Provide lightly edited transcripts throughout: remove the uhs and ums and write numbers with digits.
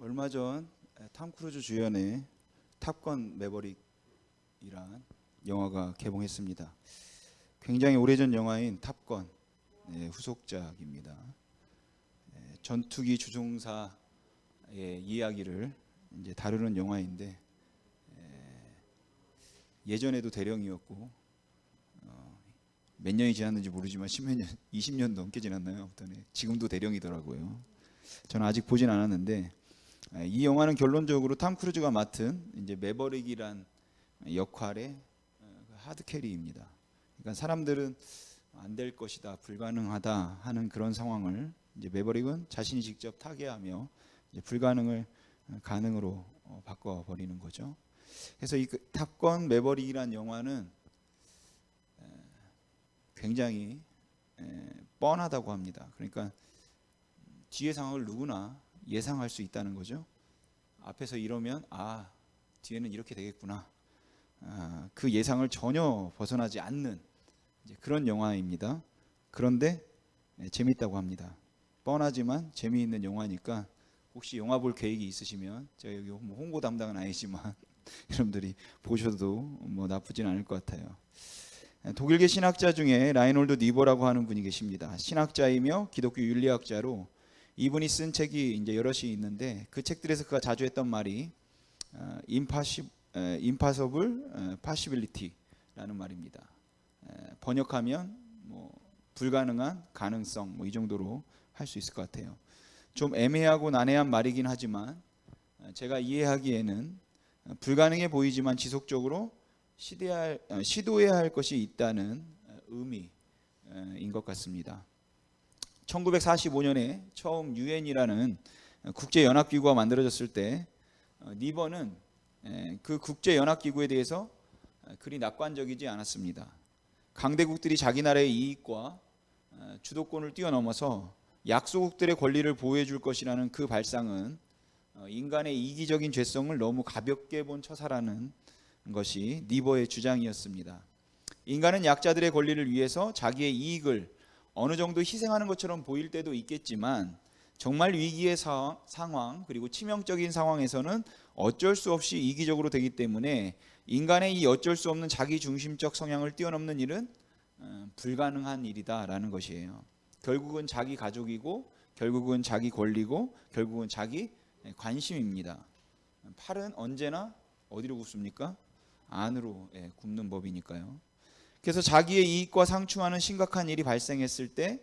얼마 전 탐 크루즈 주연의 탑건 매버릭이란 영화가 개봉했습니다. 굉장히 오래전 영화인 탑건 후속작입니다. 전투기 조종사의 이야기를 이제 다루는 영화인데 예전에도 대령이었고 몇 년이 지났는지 모르지만 10몇 년, 20년 넘게 지났나요? 아무튼 지금도 대령이더라고요. 저는 아직 보진 않았는데 이 영화는 결론적으로 탐 크루즈가 맡은 이제 매버릭이란 역할의 하드캐리입니다. 그러니까 사람들은 안 될 것이다, 불가능하다 하는 그런 상황을 이제 매버릭은 자신이 직접 타개하며 이제 불가능을 가능으로 바꿔버리는 거죠. 그래서 이 탑건 매버릭이란 영화는 굉장히 뻔하다고 합니다. 그러니까 뒤의 상황을 누구나 예상할 수 있다는 거죠. 앞에서 이러면 뒤에는 이렇게 되겠구나. 그 예상을 전혀 벗어나지 않는 이제 그런 영화입니다. 그런데 재밌다고 합니다. 뻔하지만 재미있는 영화니까 혹시 영화 볼 계획이 있으시면 제가 여기 홍보 담당은 아니지만 여러분들이 보셔도 뭐 나쁘진 않을 것 같아요. 독일계 신학자 중에 라인홀드 니버라고 하는 분이 계십니다. 신학자이며 기독교 윤리학자로 이분이 쓴 책이 이제 여럿이 있는데 그 책들에서 그가 자주 했던 말이 impossible possibility라는 말입니다. 번역하면 뭐 불가능한 가능성 뭐 이 정도로 할 수 있을 것 같아요. 좀 애매하고 난해한 말이긴 하지만 제가 이해하기에는 불가능해 보이지만 지속적으로 시도해야 할 것이 있다는 의미인 것 같습니다. 1945년에 처음 유엔이라는 국제연합기구가 만들어졌을 때 니버는 그 국제연합기구에 대해서 그리 낙관적이지 않았습니다. 강대국들이 자기 나라의 이익과 주도권을 뛰어넘어서 약소국들의 권리를 보호해 줄 것이라는 그 발상은 인간의 이기적인 죄성을 너무 가볍게 본 처사라는 것이 니버의 주장이었습니다. 인간은 약자들의 권리를 위해서 자기의 이익을 어느 정도 희생하는 것처럼 보일 때도 있겠지만 정말 위기의 상황 그리고 치명적인 상황에서는 어쩔 수 없이 이기적으로 되기 때문에 인간의 이 어쩔 수 없는 자기중심적 성향을 뛰어넘는 일은 불가능한 일이다라는 것이에요. 결국은 자기 가족이고 결국은 자기 권리고 결국은 자기 관심입니다. 팔은 언제나 어디로 굽습니까? 안으로 굽는 법이니까요. 그래서 자기의 이익과 상충하는 심각한 일이 발생했을 때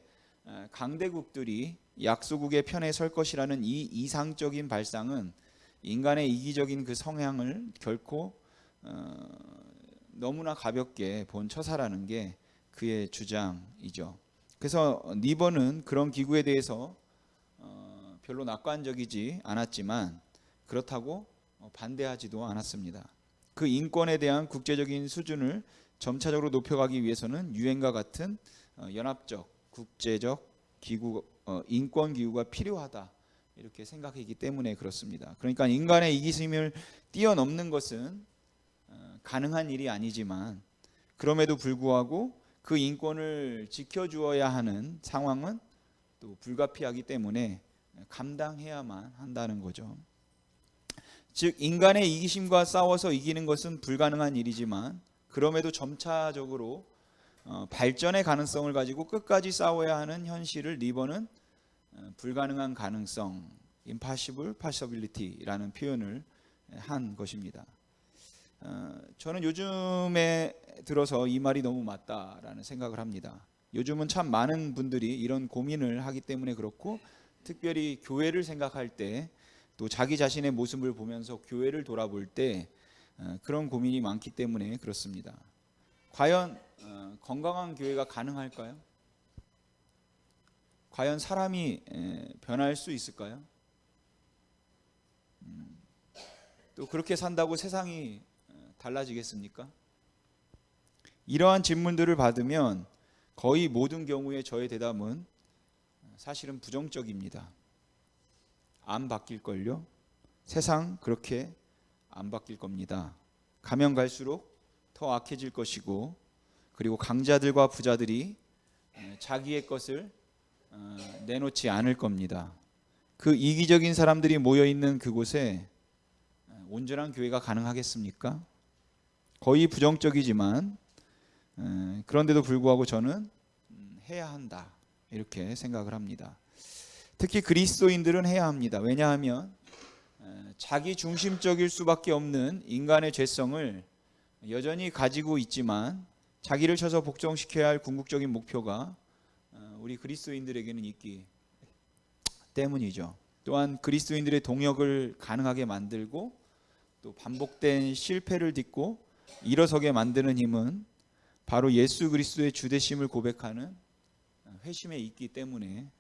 강대국들이 약소국의 편에 설 것이라는 이 이상적인 발상은 인간의 이기적인 그 성향을 결코 너무나 가볍게 본 처사라는 게 그의 주장이죠. 그래서 니버는 그런 기구에 대해서 별로 낙관적이지 않았지만 그렇다고 반대하지도 않았습니다. 그 인권에 대한 국제적인 수준을 점차적으로 높여가기 위해서는 유엔과 같은 연합적 국제적 기구 인권 기구가 필요하다 이렇게 생각하기 때문에 그렇습니다. 그러니까 인간의 이기심을 뛰어넘는 것은 가능한 일이 아니지만 그럼에도 불구하고 그 인권을 지켜주어야 하는 상황은 또 불가피하기 때문에 감당해야만 한다는 거죠. 즉 인간의 이기심과 싸워서 이기는 것은 불가능한 일이지만 그럼에도 점차적으로 발전의 가능성을 가지고 끝까지 싸워야 하는 현실을 니버는 불가능한 가능성, impossible possibility라는 표현을 한 것입니다. 저는 요즘에 들어서 이 말이 너무 맞다라는 생각을 합니다. 요즘은 참 많은 분들이 이런 고민을 하기 때문에 그렇고 특별히 교회를 생각할 때 또 자기 자신의 모습을 보면서 교회를 돌아볼 때 그런 고민이 많기 때문에 그렇습니다. 과연 건강한 교회가 가능할까요? 과연 사람이 변할 수 있을까요? 또 그렇게 산다고 세상이 달라지겠습니까? 이러한 질문들을 받으면 거의 모든 경우에 저의 대답은 사실은 부정적입니다. 안 바뀔걸요? 세상 그렇게 안 바뀔 겁니다. 가면 갈수록 더 악해질 것이고 그리고 강자들과 부자들이 자기의 것을 내놓지 않을 겁니다. 그 이기적인 사람들이 모여 있는 그곳에 온전한 교회가 가능하겠습니까? 거의 부정적이지만 그런데도 불구하고 저는 해야 한다 이렇게 생각을 합니다. 특히 그리스도인들은 해야 합니다. 왜냐하면 자기 중심적일 수밖에 없는 인간의 죄성을 여전히 가지고 있지만 자기를 쳐서 복종시켜야 할 궁극적인 목표가 우리 그리스도인들에게는 있기 때문이죠. 또한 그리스도인들의 동역을 가능하게 만들고 또 반복된 실패를 딛고 일어서게 만드는 힘은 바로 예수 그리스도의 주되심을 고백하는 회심에 있기 때문에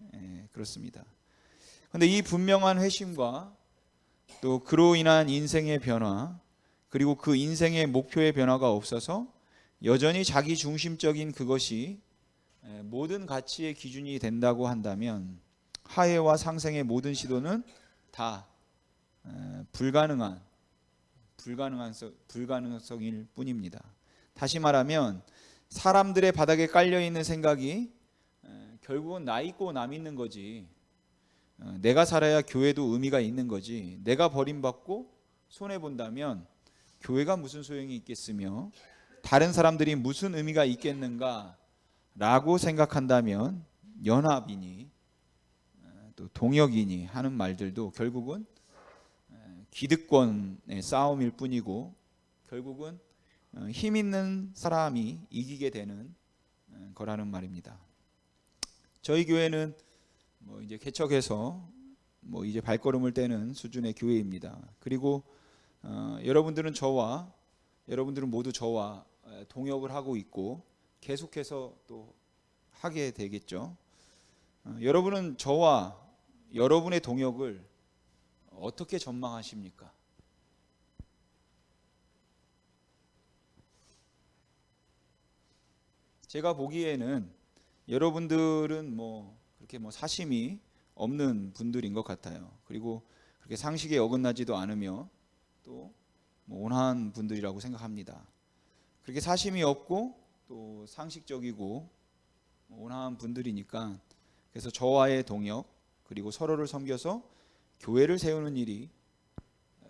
그렇습니다. 그런데 이 분명한 회심과 또 그로 인한 인생의 변화, 그리고 그 인생의 목표의 변화가 없어서 여전히 자기 중심적인 그것이 모든 가치의 기준이 된다고 한다면 하해와 상생의 모든 시도는 다 불가능성일 뿐입니다. 다시 말하면 사람들의 바닥에 깔려 있는 생각이 결국은 나 있고 남 있는 거지, 내가 살아야 교회도 의미가 있는 거지, 내가 버림받고 손해본다면 교회가 무슨 소용이 있겠으며 다른 사람들이 무슨 의미가 있겠는가 라고 생각한다면 연합이니 또 동역이니 하는 말들도 결국은 기득권의 싸움일 뿐이고 결국은 힘 있는 사람이 이기게 되는 거라는 말입니다. 저희 교회는 이제 개척해서 이제 발걸음을 떼는 수준의 교회입니다. 그리고 여러분들은 모두 저와 동역을 하고 있고 계속해서 또 하게 되겠죠. 여러분은 저와 여러분의 동역을 어떻게 전망하십니까? 제가 보기에는 여러분들은 그렇게 사심이 없는 분들인 것 같아요. 그리고 그렇게 상식에 어긋나지도 않으며 또 온화한 분들이라고 생각합니다. 그렇게 사심이 없고 또 상식적이고 온화한 분들이니까 그래서 저와의 동역 그리고 서로를 섬겨서 교회를 세우는 일이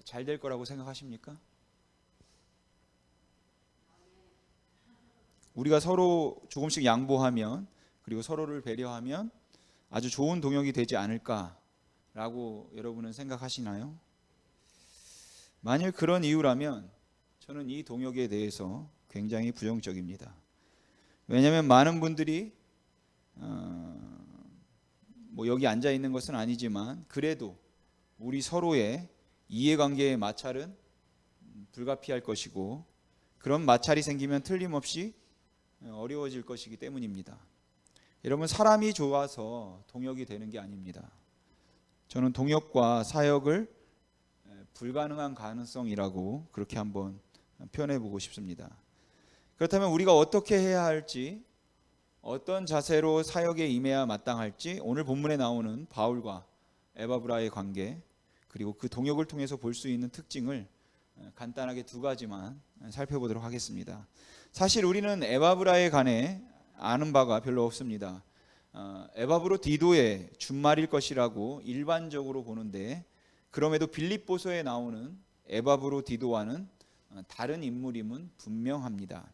잘 될 거라고 생각하십니까? 우리가 서로 조금씩 양보하면 그리고 서로를 배려하면 아주 좋은 동역이 되지 않을까라고 여러분은 생각하시나요? 만일 그런 이유라면 저는 이 동역에 대해서 굉장히 부정적입니다. 왜냐하면 많은 분들이 여기 앉아 있는 것은 아니지만 그래도 우리 서로의 이해관계의 마찰은 불가피할 것이고 그런 마찰이 생기면 틀림없이 어려워질 것이기 때문입니다. 여러분, 사람이 좋아서 동역이 되는 게 아닙니다. 저는 동역과 사역을 불가능한 가능성이라고 그렇게 한번 표현해 보고 싶습니다. 그렇다면 우리가 어떻게 해야 할지, 어떤 자세로 사역에 임해야 마땅할지 오늘 본문에 나오는 바울과 에바브라의 관계 그리고 그 동역을 통해서 볼 수 있는 특징을 간단하게 두 가지만 살펴보도록 하겠습니다. 사실 우리는 에바브라에 관해 아는 바가 별로 없습니다. 에바브로 디도의 준말일 것이라고 일반적으로 보는데 그럼에도 빌립보서에 나오는 에바브로 디도와는 다른 인물임은 분명합니다.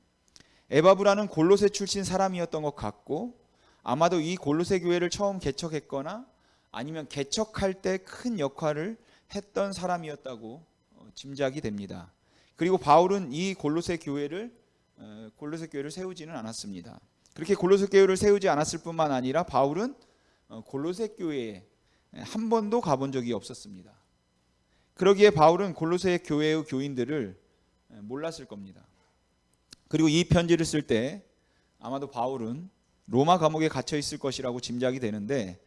에바브라는 골로새 출신 사람이었던 것 같고 아마도 이 골로새 교회를 처음 개척했거나 아니면 개척할 때 큰 역할을 했던 사람이었다고 짐작이 됩니다. 그리고 바울은 이 골로새 교회를 세우지는 않았습니다. 그렇게 골로새 교회를 세우지 않았을 뿐만 아니라 바울은 골로새 교회에 한 번도 가본 적이 없었습니다. 그러기에 바울은 골로새 교회의 교인들을 몰랐을 겁니다. 그리고 이 편지를 쓸 때 아마도 바울은 로마 감옥에 갇혀 있을 것이라고 짐작이 되는데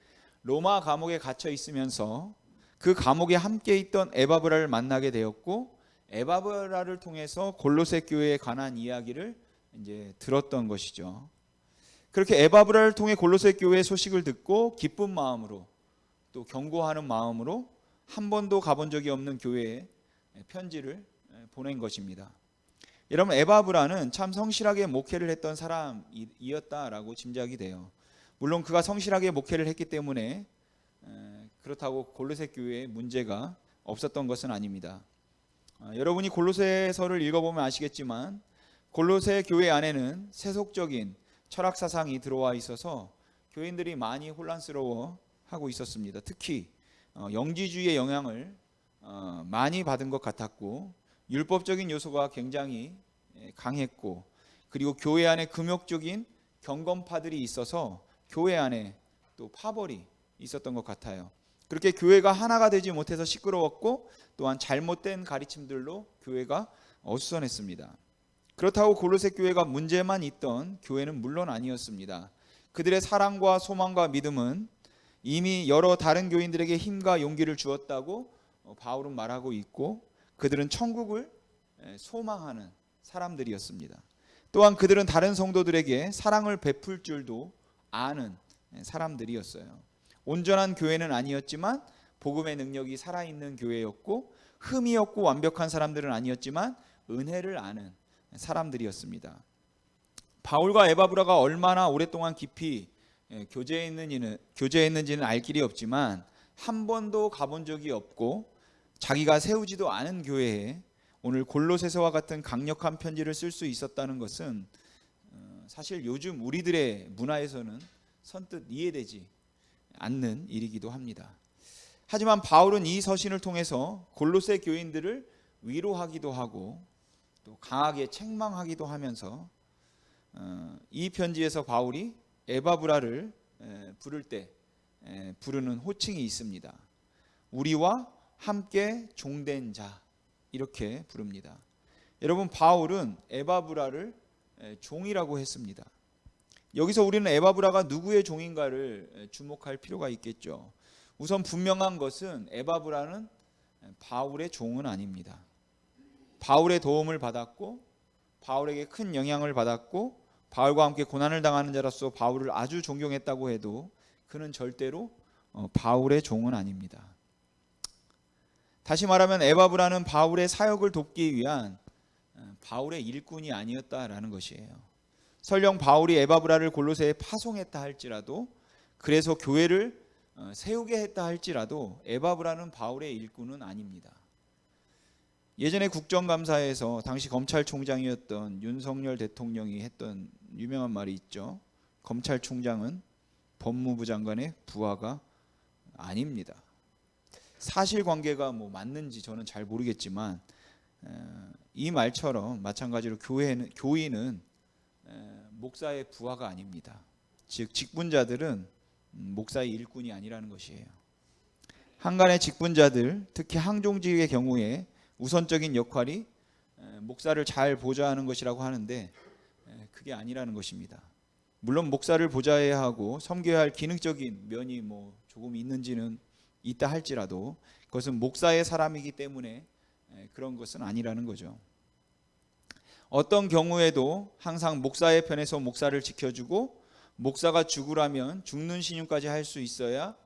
로마 감옥에 갇혀 있으면서 그 감옥에 함께 있던 에바브라를 만나게 되었고 에바브라를 통해서 골로새 교회에 관한 이야기를 이제 들었던 것이죠. 그렇게 에바브라를 통해 골로새 교회의 소식을 듣고 기쁜 마음으로 또 경고하는 마음으로 한 번도 가본 적이 없는 교회에 편지를 보낸 것입니다. 여러분, 에바브라는 참 성실하게 목회를 했던 사람이었다라고 짐작이 돼요. 물론 그가 성실하게 목회를 했기 때문에 그렇다고 골로새 교회에 문제가 없었던 것은 아닙니다. 여러분이 골로새서를 읽어보면 아시겠지만 골로새 교회 안에는 세속적인 철학 사상이 들어와 있어서 교인들이 많이 혼란스러워하고 있었습니다. 특히 영지주의의 영향을 많이 받은 것 같았고 율법적인 요소가 굉장히 강했고 그리고 교회 안에 금욕적인 경건파들이 있어서 교회 안에 또 파벌이 있었던 것 같아요. 그렇게 교회가 하나가 되지 못해서 시끄러웠고 또한 잘못된 가르침들로 교회가 어수선했습니다. 그렇다고 골로새 교회가 문제만 있던 교회는 물론 아니었습니다. 그들의 사랑과 소망과 믿음은 이미 여러 다른 교인들에게 힘과 용기를 주었다고 바울은 말하고 있고 그들은 천국을 소망하는 사람들이었습니다. 또한 그들은 다른 성도들에게 사랑을 베풀 줄도 아는 사람들이었어요. 온전한 교회는 아니었지만 복음의 능력이 살아있는 교회였고 흠이 없고 완벽한 사람들은 아니었지만 은혜를 아는 사람들이었습니다. 바울과 에바브라가 얼마나 오랫동안 깊이 교제했는지는 알 길이 없지만 한 번도 가본 적이 없고 자기가 세우지도 않은 교회에 오늘 골로새서와 같은 강력한 편지를 쓸 수 있었다는 것은 사실 요즘 우리들의 문화에서는 선뜻 이해되지 않는 일이기도 합니다. 하지만 바울은 이 서신을 통해서 골로새 교인들을 위로하기도 하고 또 강하게 책망하기도 하면서 이 편지에서 바울이 에바브라를 부를 때 부르는 호칭이 있습니다. 우리와 함께 종된 자 이렇게 부릅니다. 여러분 바울은 에바브라를 종이라고 했습니다. 여기서 우리는 에바브라가 누구의 종인가를 주목할 필요가 있겠죠. 우선 분명한 것은 에바브라는 바울의 종은 아닙니다. 바울의 도움을 받았고 바울에게 큰 영향을 받았고 바울과 함께 고난을 당하는 자로서 바울을 아주 존경했다고 해도 그는 절대로 바울의 종은 아닙니다. 다시 말하면 에바브라는 바울의 사역을 돕기 위한 바울의 일꾼이 아니었다라는 것이에요. 설령 바울이 에바브라를 골로새에 파송했다 할지라도 그래서 교회를 세우게 했다 할지라도 에바브라는 바울의 일꾼은 아닙니다. 예전에 국정감사에서 당시 검찰총장이었던 윤석열 대통령이 했던 유명한 말이 있죠. 검찰총장은 법무부 장관의 부하가 아닙니다. 사실관계가 맞는지 저는 잘 모르겠지만 이 말처럼 마찬가지로 교인은 목사의 부하가 아닙니다. 즉 직분자들은 목사의 일꾼이 아니라는 것이에요. 한간의 직분자들, 특히 항종직의 경우에 우선적인 역할이 목사를 잘 보좌하는 것이라고 하는데 그게 아니라는 것입니다. 물론 목사를 보좌해야 하고 섬겨야 할 기능적인 면이 조금 있는지는 있다 할지라도 그것은 목사의 사람이기 때문에 그런 것은 아니라는 거죠. 어떤 경우에도 항상 목사의 편에서 목사를 지켜주고 목사가 죽으라면 죽는 신용까지 할 수 있어야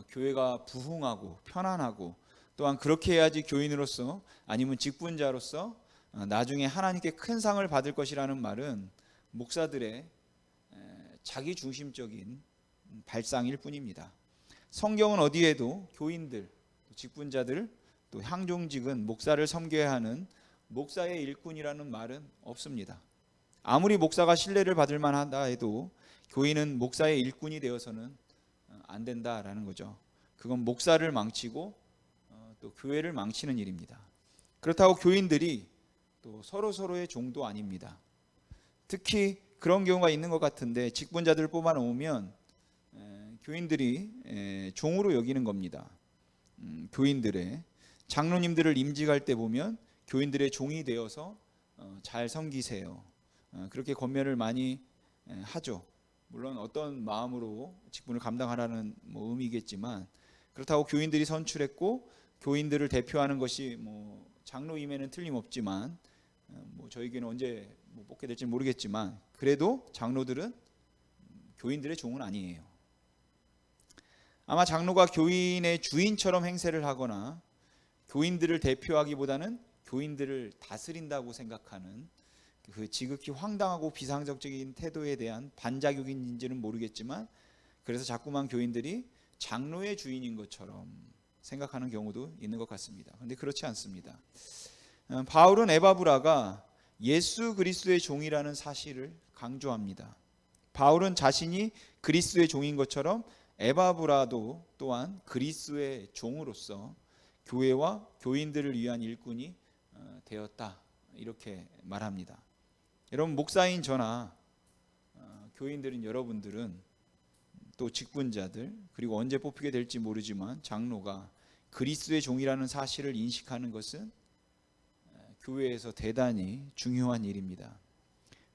교회가 부흥하고 편안하고 또한 그렇게 해야지 교인으로서 아니면 직분자로서 나중에 하나님께 큰 상을 받을 것이라는 말은 목사들의 자기중심적인 발상일 뿐입니다. 성경은 어디에도 교인들, 직분자들, 또 향종직은 목사를 섬겨야 하는 목사의 일꾼이라는 말은 없습니다. 아무리 목사가 신뢰를 받을 만하다 해도 교인은 목사의 일꾼이 되어서는 안 된다라는 거죠. 그건 목사를 망치고 또 교회를 망치는 일입니다. 그렇다고 교인들이 또 서로의 종도 아닙니다. 특히 그런 경우가 있는 것 같은데 직분자들 뽑아놓으면 교인들이 종으로 여기는 겁니다. 교인들의 장로님들을 임직할 때 보면 교인들의 종이 되어서 잘 섬기세요. 그렇게 권면을 많이 하죠. 물론 어떤 마음으로 직분을 감당하라는 의미겠지만 그렇다고 교인들이 선출했고 교인들을 대표하는 것이 장로임에는 틀림없지만 저에게는 언제 뽑게 될지 모르겠지만 그래도 장로들은 교인들의 종은 아니에요. 아마 장로가 교인의 주인처럼 행세를 하거나 교인들을 대표하기보다는 교인들을 다스린다고 생각하는 그 지극히 황당하고 비상적인 태도에 대한 반작용인지는 모르겠지만 그래서 자꾸만 교인들이 장로의 주인인 것처럼 생각하는 경우도 있는 것 같습니다. 그런데 그렇지 않습니다. 바울은 에바브라가 예수 그리스도의 종이라는 사실을 강조합니다. 바울은 자신이 그리스도의 종인 것처럼 에바브라도 또한 그리스도의 종으로서 교회와 교인들을 위한 일꾼이 되었다, 이렇게 말합니다. 여러분, 목사인 저나 교인들은, 여러분들은, 또 직분자들, 그리고 언제 뽑히게 될지 모르지만 장로가 그리스도의 종이라는 사실을 인식하는 것은 교회에서 대단히 중요한 일입니다.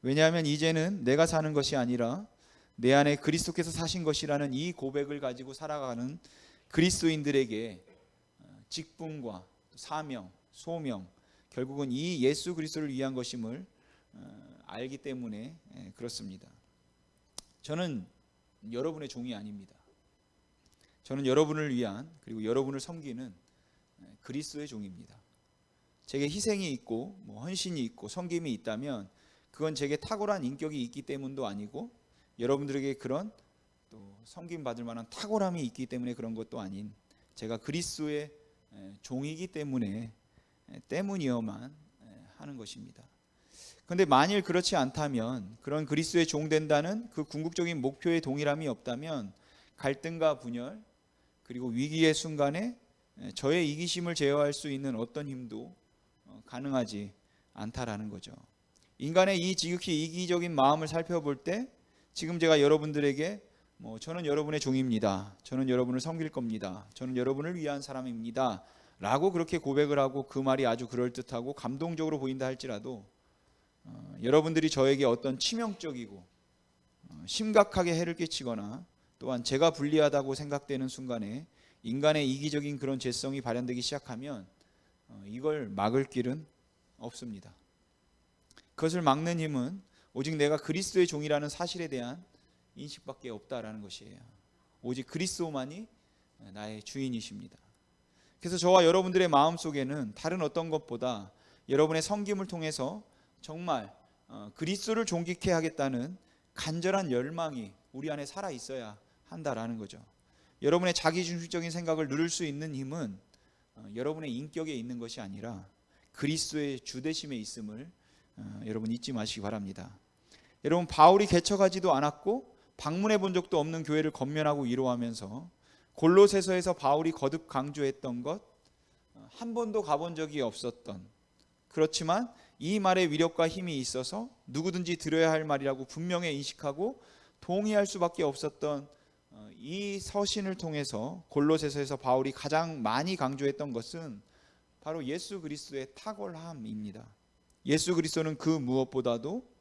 왜냐하면 이제는 내가 사는 것이 아니라 내 안에 그리스도께서 사신 것이라는 이 고백을 가지고 살아가는 그리스도인들에게 직분과 사명, 소명, 결국은 이 예수 그리스도를 위한 것임을 알기 때문에 그렇습니다. 저는 여러분의 종이 아닙니다. 저는 여러분을 위한, 그리고 여러분을 섬기는 그리스도의 종입니다. 제게 희생이 있고 헌신이 있고 섬김이 있다면 그건 제게 탁월한 인격이 있기 때문도 아니고, 여러분들에게 그런 또 섬김 받을 만한 탁월함이 있기 때문에 그런 것도 아닌, 제가 그리스도의 종이기 때문이어만 하는 것입니다. 그런데 만일 그렇지 않다면, 그런 그리스도의 종 된다는 그 궁극적인 목표의 동일함이 없다면 갈등과 분열, 그리고 위기의 순간에 저의 이기심을 제어할 수 있는 어떤 힘도 가능하지 않다라는 거죠. 인간의 이 지극히 이기적인 마음을 살펴볼 때, 지금 제가 여러분들에게 저는 여러분의 종입니다, 저는 여러분을 섬길 겁니다, 저는 여러분을 위한 사람입니다 라고 그렇게 고백을 하고, 그 말이 아주 그럴듯하고 감동적으로 보인다 할지라도 여러분들이 저에게 어떤 치명적이고 심각하게 해를 끼치거나, 또한 제가 불리하다고 생각되는 순간에 인간의 이기적인 그런 죄성이 발현되기 시작하면 이걸 막을 길은 없습니다. 그것을 막는 힘은 오직 내가 그리스도의 종이라는 사실에 대한 인식밖에 없다라는 것이에요. 오직 그리스도만이 나의 주인이십니다. 그래서 저와 여러분들의 마음속에는 다른 어떤 것보다 여러분의 섬김을 통해서 정말 그리스도를 존귀케 하겠다는 간절한 열망이 우리 안에 살아 있어야 한다라는 거죠. 여러분의 자기중심적인 생각을 누를 수 있는 힘은 여러분의 인격에 있는 것이 아니라 그리스도의 주되심에 있음을 여러분 잊지 마시기 바랍니다. 여러분, 바울이 개척하지도 않았고 방문해 본 적도 없는 교회를 건면하고 위로하면서 골로새서에서 바울이 거듭 강조했던 것, 한 번도 가본 적이 없었던, 그렇지만 이 말의 위력과 힘이 있어서 누구든지 들어야 할 말이라고 분명히 인식하고 동의할 수밖에 없었던 이 서신을 통해서 골로새서에서 바울이 가장 많이 강조했던 것은 바로 예수 그리스도의 탁월함입니다. 예수 그리스도는 그 무엇보다도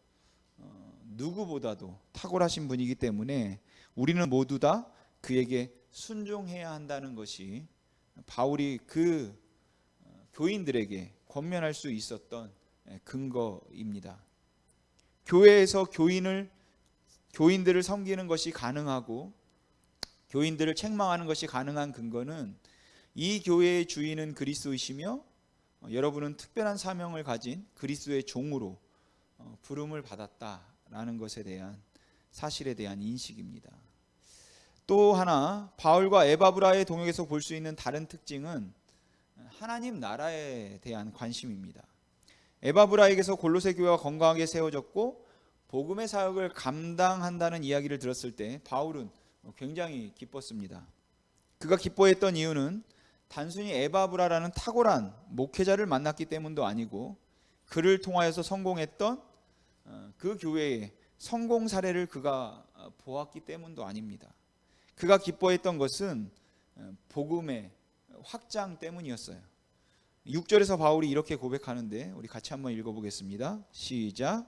누구보다도 탁월하신 분이기 때문에 우리는 모두 다 그에게 순종해야 한다는 것이 바울이 그 교인들에게 권면할 수 있었던 근거입니다. 교회에서 교인들을 섬기는 것이 가능하고 교인들을 책망하는 것이 가능한 근거는 이 교회의 주인은 그리스도이시며 여러분은 특별한 사명을 가진 그리스도의 종으로 부름을 받았다라는 것에 대한 사실에 대한 인식입니다. 또 하나, 바울과 에바브라의 동역에서 볼 수 있는 다른 특징은 하나님 나라에 대한 관심입니다. 에바브라에게서 골로새 교회가 건강하게 세워졌고 복음의 사역을 감당한다는 이야기를 들었을 때 바울은 굉장히 기뻤습니다. 그가 기뻐했던 이유는 단순히 에바브라라는 탁월한 목회자를 만났기 때문도 아니고, 그를 통하여서 성공했던 그 교회의 성공 사례를 그가 보았기 때문도 아닙니다. 그가 기뻐했던 것은 복음의 확장 때문이었어요. 6절에서 바울이 이렇게 고백하는데 우리 같이 한번 읽어보겠습니다. 시작.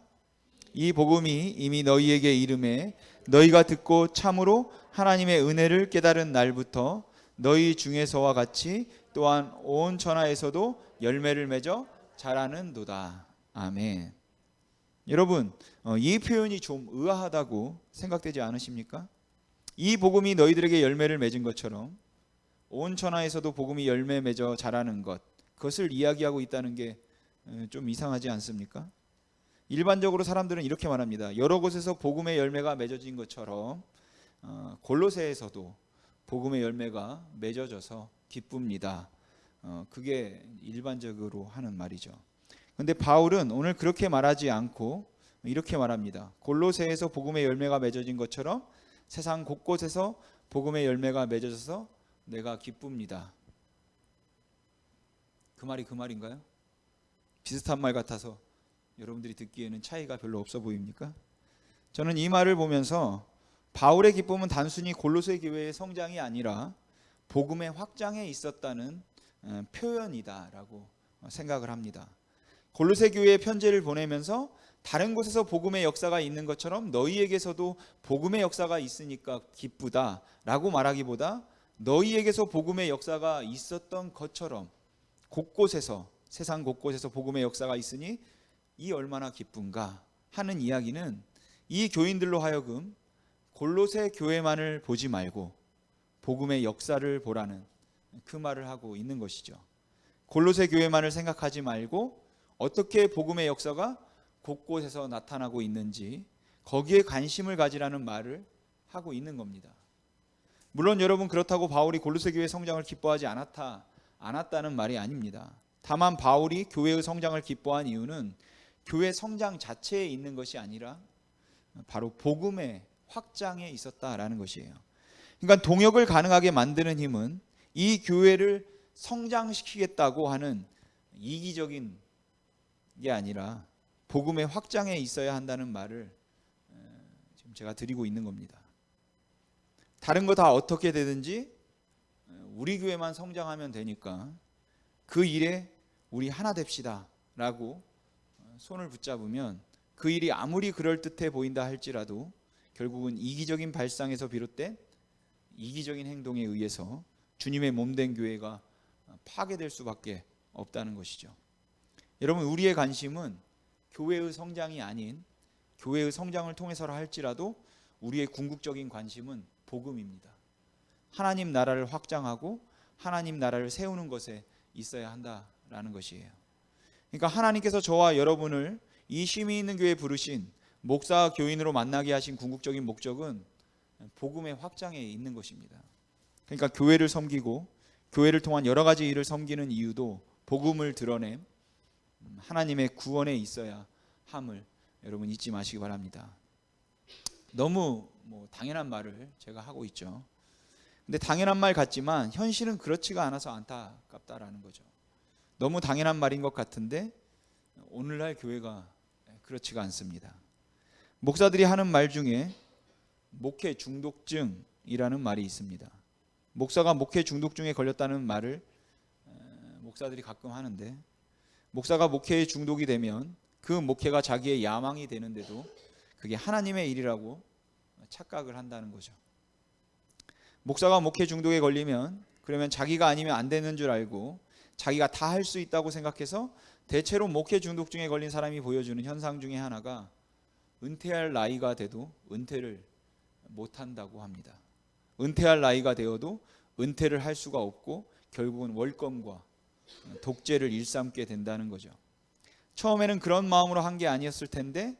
이 복음이 이미 너희에게 이름에 너희가 듣고 참으로 하나님의 은혜를 깨달은 날부터 너희 중에서와 같이 또한 온 천하에서도 열매를 맺어 자라는도다. 아멘. 여러분, 이 표현이 좀 의아하다고 생각되지 않으십니까? 이 복음이 너희들에게 열매를 맺은 것처럼 온 천하에서도 복음이 열매 맺어 자라는 것, 그것을 이야기하고 있다는 게 좀 이상하지 않습니까? 일반적으로 사람들은 이렇게 말합니다. 여러 곳에서 복음의 열매가 맺어진 것처럼 골로새에서도 복음의 열매가 맺어져서 기쁩니다. 그게 일반적으로 하는 말이죠. 그런데 바울은 오늘 그렇게 말하지 않고 이렇게 말합니다. 골로새에서 복음의 열매가 맺어진 것처럼 세상 곳곳에서 복음의 열매가 맺어져서 내가 기쁩니다. 그 말이 그 말인가요? 비슷한 말 같아서 여러분들이 듣기에는 차이가 별로 없어 보입니까? 저는 이 말을 보면서 바울의 기쁨은 단순히 골로새 교회의 성장이 아니라 복음의 확장에 있었다는 표현이다라고 생각을 합니다. 골로새 교회에 편지를 보내면서 다른 곳에서 복음의 역사가 있는 것처럼 너희에게서도 복음의 역사가 있으니까 기쁘다라고 말하기보다 너희에게서 복음의 역사가 있었던 것처럼 곳곳에서 세상 곳곳에서 복음의 역사가 있으니 이 얼마나 기쁜가 하는 이야기는 이 교인들로 하여금 골로새 교회만을 보지 말고 복음의 역사를 보라는 그 말을 하고 있는 것이죠. 골로새 교회만을 생각하지 말고 어떻게 복음의 역사가 곳곳에서 나타나고 있는지 거기에 관심을 가지라는 말을 하고 있는 겁니다. 물론 여러분 그렇다고 바울이 골로새 교회의 성장을 기뻐하지 않았다는 말이 아닙니다. 다만 바울이 교회의 성장을 기뻐한 이유는 교회 성장 자체에 있는 것이 아니라 바로 복음의 확장에 있었다라는 것이에요. 그러니까 동역을 가능하게 만드는 힘은 이 교회를 성장시키겠다고 하는 이기적인 게 아니라 복음의 확장에 있어야 한다는 말을 지금 제가 드리고 있는 겁니다. 다른 거 다 어떻게 되든지 우리 교회만 성장하면 되니까 그 일에 우리 하나 됩시다 라고 손을 붙잡으면 그 일이 아무리 그럴듯해 보인다 할지라도 결국은 이기적인 발상에서 비롯된 이기적인 행동에 의해서 주님의 몸된 교회가 파괴될 수밖에 없다는 것이죠. 여러분 우리의 관심은 교회의 성장이 아닌 교회의 성장을 통해서라 할지라도 우리의 궁극적인 관심은 복음입니다. 하나님 나라를 확장하고 하나님 나라를 세우는 것에 있어야 한다라는 것이에요. 그러니까 하나님께서 저와 여러분을 이 쉼이 있는 교회에 부르신 목사 교인으로 만나게 하신 궁극적인 목적은 복음의 확장에 있는 것입니다. 그러니까 교회를 섬기고 교회를 통한 여러 가지 일을 섬기는 이유도 복음을 드러냄 하나님의 구원에 있어야 함을 여러분 잊지 마시기 바랍니다. 너무 당연한 말을 제가 하고 있죠. 근데 당연한 말 같지만 현실은 그렇지가 않아서 안타깝다라는 거죠. 너무 당연한 말인 것 같은데 오늘날 교회가 그렇지가 않습니다. 목사들이 하는 말 중에 목회 중독증이라는 말이 있습니다. 목사가 목회 중독증에 걸렸다는 말을 목사들이 가끔 하는데 목사가 목회에 중독이 되면 그 목회가 자기의 야망이 되는데도 그게 하나님의 일이라고 착각을 한다는 거죠. 목사가 목회 중독에 걸리면 그러면 자기가 아니면 안 되는 줄 알고 자기가 다 할 수 있다고 생각해서 대체로 목회 중독증에 걸린 사람이 보여주는 현상 중에 하나가 은퇴할 나이가 돼도 은퇴를 못한다고 합니다. 은퇴할 나이가 되어도 은퇴를 할 수가 없고 결국은 월권과 독재를 일삼게 된다는 거죠. 처음에는 그런 마음으로 한 게 아니었을 텐데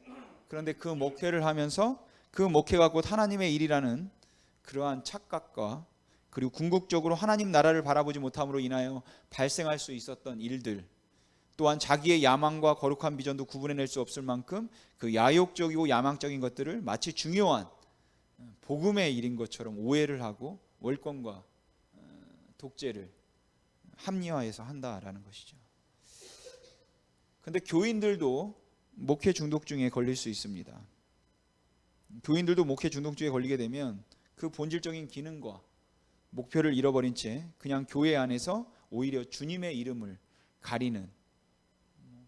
그런데 그 목회를 하면서 그 목회가 곧 하나님의 일이라는 그러한 착각과 그리고 궁극적으로 하나님 나라를 바라보지 못함으로 인하여 발생할 수 있었던 일들 또한 자기의 야망과 거룩한 비전도 구분해낼 수 없을 만큼 그 야욕적이고 야망적인 것들을 마치 중요한 복음의 일인 것처럼 오해를 하고 월권과 독재를 합리화해서 한다라는 것이죠. 그런데 교인들도 목회 중독증에 걸릴 수 있습니다. 교인들도 목회 중독증에 걸리게 되면 그 본질적인 기능과 목표를 잃어버린 채 그냥 교회 안에서 오히려 주님의 이름을 가리는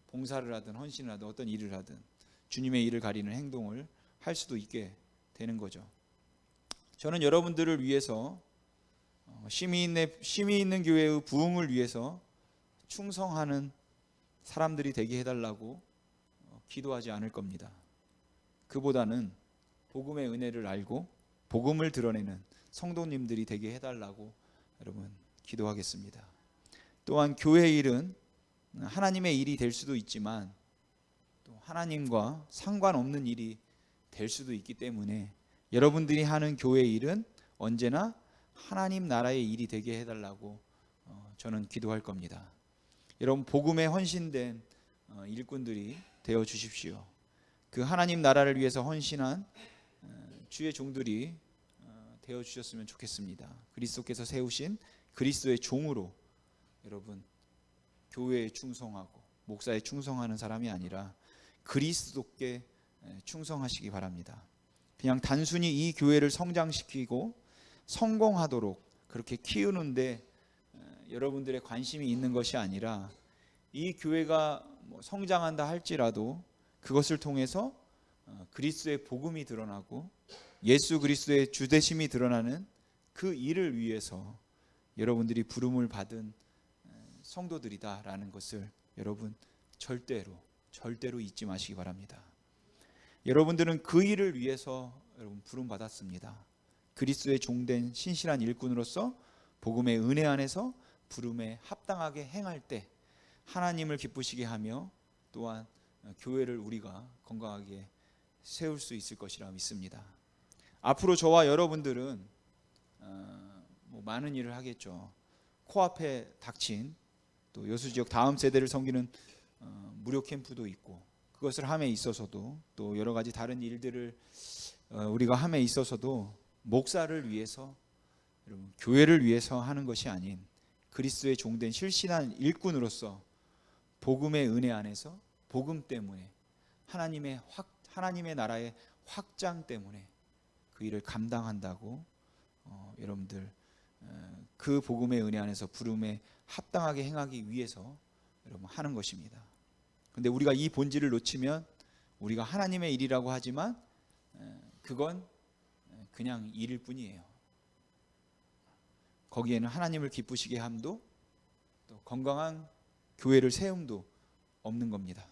봉사를 하든 헌신을 하든 어떤 일을 하든 주님의 일을 가리는 행동을 할 수도 있게 되는 거죠. 저는 여러분들을 위해서 쉼이 있는 교회의 부흥을 위해서 충성하는 사람들이 되게 해달라고 기도하지 않을 겁니다. 그보다는 복음의 은혜를 알고 복음을 드러내는 성도님들이 되게 해달라고 여러분 기도하겠습니다. 또한 교회 일은 하나님의 일이 될 수도 있지만 또 하나님과 상관없는 일이 될 수도 있기 때문에 여러분들이 하는 교회 일은 언제나 하나님 나라의 일이 되게 해달라고 저는 기도할 겁니다. 여러분, 복음에 헌신된 일꾼들이 되어 주십시오. 그 하나님 나라를 위해서 헌신한 주의 종들이 되어 주셨으면 좋겠습니다. 그리스도께서 세우신 그리스도의 종으로 여러분, 교회에 충성하고 목사에 충성하는 사람이 아니라 그리스도께 충성하시기 바랍니다. 그냥 단순히 이 교회를 성장시키고 성공하도록 그렇게 키우는데 여러분들의 관심이 있는 것이 아니라 이 교회가 성장한다 할지라도 그것을 통해서 그리스도의 복음이 드러나고 예수 그리스도의 주되심이 드러나는 그 일을 위해서 여러분들이 부름을 받은 성도들이다라는 것을 여러분 절대로 잊지 마시기 바랍니다. 여러분들은 그 일을 위해서 여러분 부름 받았습니다. 그리스도의 종된 신실한 일꾼으로서 복음의 은혜 안에서 부름에 합당하게 행할 때 하나님을 기쁘시게 하며 또한 교회를 우리가 건강하게 세울 수 있을 것이라 믿습니다. 앞으로 저와 여러분들은 많은 일을 하겠죠. 코앞에 닥친 또 여수지역 다음 세대를 섬기는 무료 캠프도 있고, 그것을 함에 있어서도 또 여러 가지 다른 일들을 우리가 함에 있어서도 목사를 위해서, 여러분, 교회를 위해서 하는 것이 아닌 그리스도의 종된 실신한 일꾼으로서 복음의 은혜 안에서 복음 때문에 하나님의 나라의 확장 때문에 그 일을 감당한다고 여러분들 그 복음의 은혜 안에서 부름에 합당하게 행하기 위해서 여러분 하는 것입니다. 그런데 우리가 이 본질을 놓치면 우리가 하나님의 일이라고 하지만 그건 그냥 일일 뿐이에요. 거기에는 하나님을 기쁘시게 함도 또 건강한 교회를 세움도 없는 겁니다.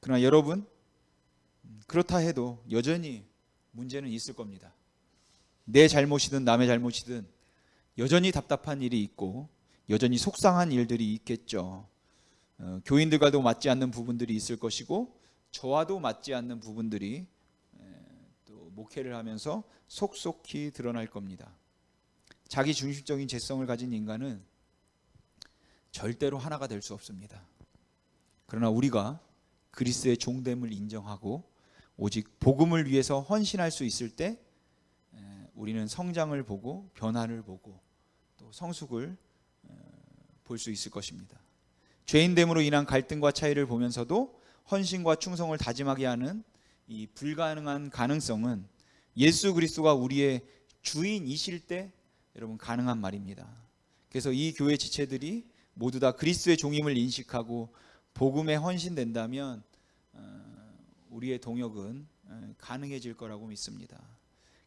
그러나 여러분, 그렇다 해도 여전히 문제는 있을 겁니다. 내 잘못이든 남의 잘못이든 여전히 답답한 일이 있고 여전히 속상한 일들이 있겠죠. 교인들과도 맞지 않는 부분들이 있을 것이고 저와도 맞지 않는 부분들이 또 목회를 하면서 속속히 드러날 겁니다. 자기 중심적인 재성을 가진 인간은 절대로 하나가 될 수 없습니다. 그러나 우리가 그리스도의 종됨을 인정하고 오직 복음을 위해서 헌신할 수 있을 때 우리는 성장을 보고 변화를 보고 또 성숙을 볼 수 있을 것입니다. 죄인됨으로 인한 갈등과 차이를 보면서도 헌신과 충성을 다짐하게 하는 이 불가능한 가능성은 예수 그리스도가 우리의 주인이실 때 여러분 가능한 말입니다. 그래서 이 교회 지체들이 모두 다 그리스도의 종임을 인식하고 복음에 헌신된다면 우리의 동역은 가능해질 거라고 믿습니다.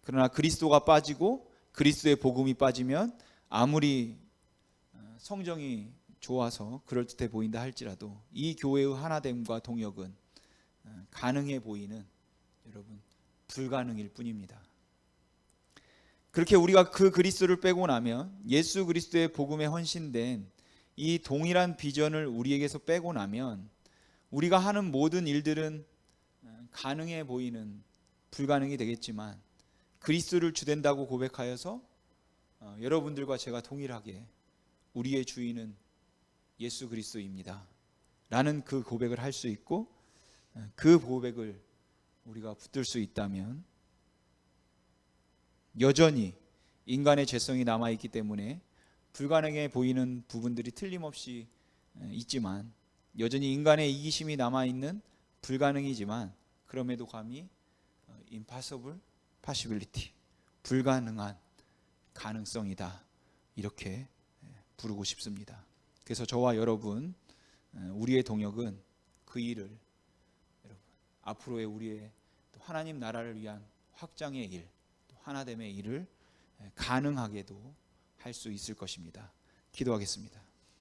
그러나 그리스도가 빠지고 그리스도의 복음이 빠지면 아무리 성정이 좋아서 그럴듯해 보인다 할지라도 이 교회의 하나됨과 동역은 가능해 보이는 여러분 불가능일 뿐입니다. 그렇게 우리가 그 그리스도를 빼고 나면 예수 그리스도의 복음에 헌신된 이 동일한 비전을 우리에게서 빼고 나면 우리가 하는 모든 일들은 가능해 보이는 불가능이 되겠지만 그리스도를 주된다고 고백하여서 여러분들과 제가 동일하게 우리의 주인은 예수 그리스도입니다 라는 그 고백을 할 수 있고 그 고백을 우리가 붙들 수 있다면 여전히 인간의 죄성이 남아있기 때문에 불가능해 보이는 부분들이 틀림없이 있지만 여전히 인간의 이기심이 남아있는 불가능이지만 그럼에도 감히 impossible possibility, 불가능한 가능성이다 이렇게 부르고 싶습니다. 그래서 저와 여러분 우리의 동역은 그 일을 여러분 앞으로의 우리의 또 하나님 나라를 위한 확장의 일, 또 하나됨의 일을 가능하게도 할 수 있을 것입니다. 기도하겠습니다.